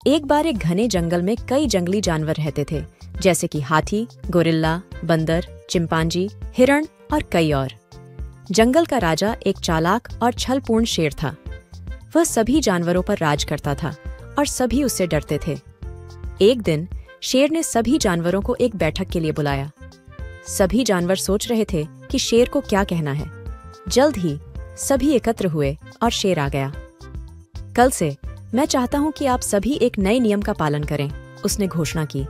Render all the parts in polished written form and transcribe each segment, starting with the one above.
एक बार एक घने जंगल में कई जंगली जानवर रहते थे, जैसे कि हाथी, गोरिल्ला, बंदर, चिंपांजी, हिरण और कई और। जंगल का राजा एक चालाक और छलपूर्ण शेर था। वह सभी जानवरों पर राज करता था और सभी उससे डरते थे। एक दिन शेर ने सभी जानवरों को एक बैठक के लिए बुलाया। सभी जानवर सोच रहे थे कि शेर को क्या कहना है। जल्द ही सभी एकत्र हुए और शेर आ गया। कल से मैं चाहता हूं कि आप सभी एक नए नियम का पालन करें, उसने घोषणा की।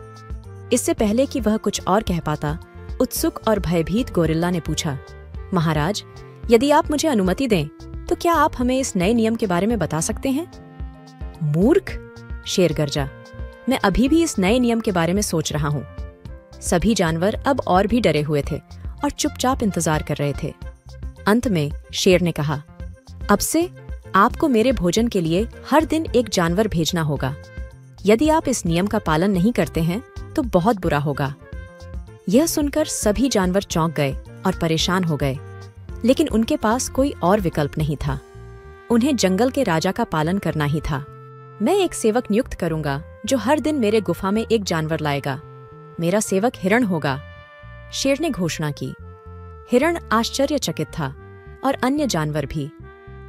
इससे पहले कि वह कुछ और कह पाता, उत्सुक और भयभीत गोरिल्ला ने पूछा, महाराज, यदि आप मुझे अनुमति दें तो क्या आप हमें इस नए नियम के बारे में बता सकते हैं? मूर्ख, शेर गरजा, मैं अभी भी इस नए नियम के बारे में सोच रहा हूँ। सभी जानवर अब और भी डरे हुए थे और चुपचाप इंतजार कर रहे थे। अंत में शेर ने कहा, अब से आपको मेरे भोजन के लिए हर दिन एक जानवर भेजना होगा। यदि आप इस नियम का पालन नहीं करते हैं तो बहुत बुरा होगा। यह सुनकर सभी जानवर चौंक गए और परेशान हो गए, लेकिन उनके पास कोई और विकल्प नहीं था। उन्हें जंगल के राजा का पालन करना ही था। मैं एक सेवक नियुक्त करूंगा जो हर दिन मेरे गुफा में एक जानवर लाएगा। मेरा सेवक हिरण होगा, शेर ने घोषणा की। हिरण आश्चर्यचकित था और अन्य जानवर भी।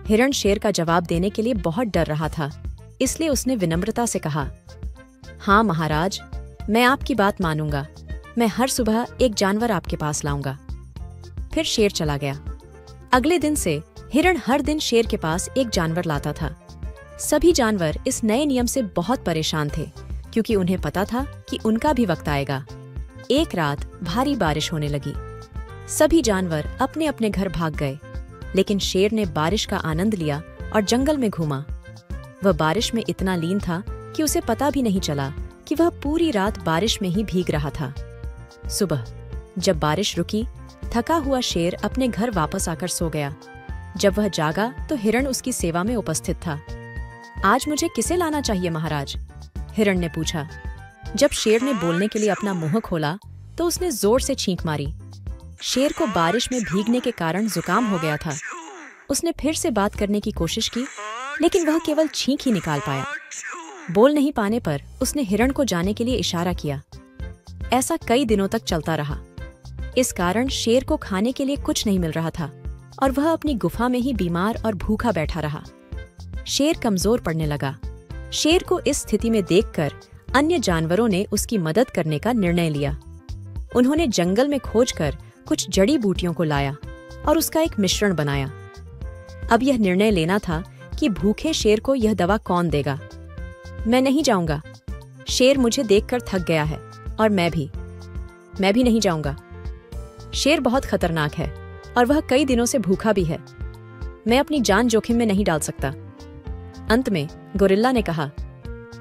हिरण शेर का जवाब देने के लिए बहुत डर रहा था, इसलिए उसने विनम्रता से कहा, हाँ महाराज, मैं आपकी बात मानूंगा। मैं हर सुबह एक जानवर आपके पास लाऊंगा। फिर शेर चला गया। अगले दिन से हिरण हर दिन शेर के पास एक जानवर लाता था। सभी जानवर इस नए नियम से बहुत परेशान थे, क्योंकि उन्हें पता था कि उनका भी वक्त आएगा। एक रात भारी बारिश होने लगी। सभी जानवर अपने अपने घर भाग गए, लेकिन शेर ने बारिश का आनंद लिया और जंगल में घूमा। वह बारिश में इतना लीन था कि उसे पता भी नहीं चला कि वह पूरी रात बारिश में ही भीग रहा था। सुबह जब बारिश रुकी, थका हुआ शेर अपने घर वापस आकर सो गया। जब वह जागा तो हिरण उसकी सेवा में उपस्थित था। आज मुझे किसे लाना चाहिए महाराज? हिरण ने पूछा। जब शेर ने बोलने के लिए अपना मुंह खोला तो उसने जोर से छींक मारी। शेर को बारिश में भीगने के कारण जुकाम हो गया था। उसने फिर से बात करने की कोशिश की, लेकिन वह केवल छींक ही निकाल पाया। बोल नहीं पाने पर उसने हिरण को जाने के लिए इशारा किया। ऐसा कई दिनों तक चलता रहा। इस कारण शेर को खाने के लिए कुछ नहीं मिल रहा था और वह अपनी गुफा में ही बीमार और भूखा बैठा रहा। शेर कमजोर पड़ने लगा। शेर को इस स्थिति में देखकर अन्य जानवरों ने उसकी मदद करने का निर्णय लिया। उन्होंने जंगल में खोजकर कुछ जड़ी बूटियों को लाया और उसका एक मिश्रण बनाया। अब यह निर्णय लेना था कि भूखे शेर को यह दवा कौन देगा। मैं नहीं जाऊंगा। शेर मुझे देखकर थक गया है और मैं भी नहीं जाऊंगा। शेर बहुत खतरनाक है और वह कई दिनों से भूखा भी है। मैं अपनी जान जोखिम में नहीं डाल सकता। अंत में गोरिल्ला ने कहा,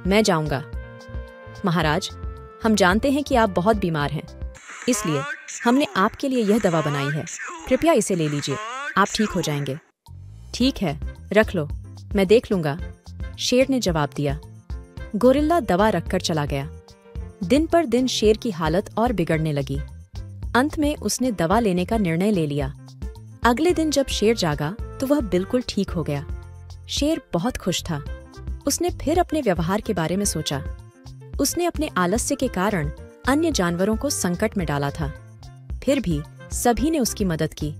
मैं जाऊंगा। महाराज, हम जानते हैं कि आप बहुत बीमार हैं, इसलिए हमने आपके लिए यह दवा बनाई है। कृपया इसे ले लीजिए, आप ठीक हो जाएंगे। ठीक है, रख लो, मैं देख लूंगा, शेर ने जवाब दिया। गोरिल्ला दवा रखकर चला गया। दिन पर दिन शेर की हालत और बिगड़ने लगी। अंत में उसने दवा लेने का निर्णय ले लिया। अगले दिन जब शेर जागा तो वह बिल्कुल ठीक हो गया। शेर बहुत खुश था। उसने फिर अपने व्यवहार के बारे में सोचा। उसने अपने आलस्य के कारण अन्य जानवरों को संकट में डाला था। फिर भी सभी ने उसकी मदद की,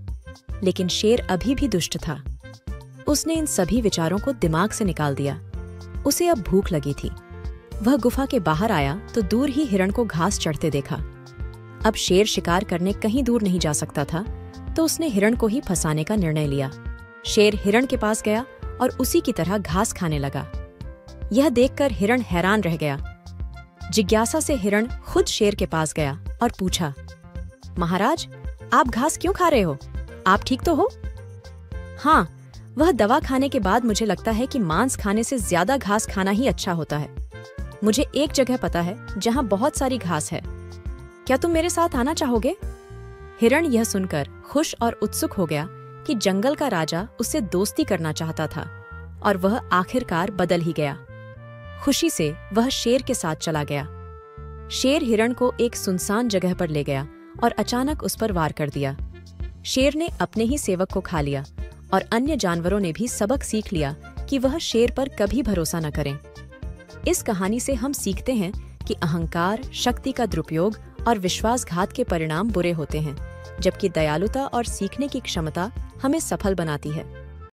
लेकिन शेर अभी भी दुष्ट था। उसने इन सभी विचारों को दिमाग से निकाल दिया। उसे अब भूख लगी थी। वह गुफा के बाहर आया तो दूर ही हिरण को घास चढ़ते देखा। अब शेर शिकार करने कहीं दूर नहीं जा सकता था, तो उसने हिरण को ही फंसाने का निर्णय लिया। शेर हिरण के पास गया और उसी की तरह घास खाने लगा। यह देखकर हिरण हैरान रह गया। जिज्ञासा से हिरण खुद शेर के पास गया और पूछा, महाराज, आप घास क्यों खा रहे हो? आप ठीक तो हो? हाँ, वह दवा खाने के बाद मुझे लगता है कि मांस खाने से ज्यादा घास खाना ही अच्छा होता है। मुझे एक जगह पता है जहाँ बहुत सारी घास है। क्या तुम मेरे साथ आना चाहोगे? हिरण यह सुनकर खुश और उत्सुक हो गया कि जंगल का राजा उससे दोस्ती करना चाहता था, और वह आखिरकार बदल ही गया। खुशी से वह शेर के साथ चला गया। शेर हिरण को एक सुनसान जगह पर ले गया और अचानक उस पर वार कर दिया। शेर ने अपने ही सेवक को खा लिया और अन्य जानवरों ने भी सबक सीख लिया कि वह शेर पर कभी भरोसा न करें। इस कहानी से हम सीखते हैं कि अहंकार, शक्ति का दुरुपयोग और विश्वासघात के परिणाम बुरे होते हैं, जबकि दयालुता और सीखने की क्षमता हमें सफल बनाती है।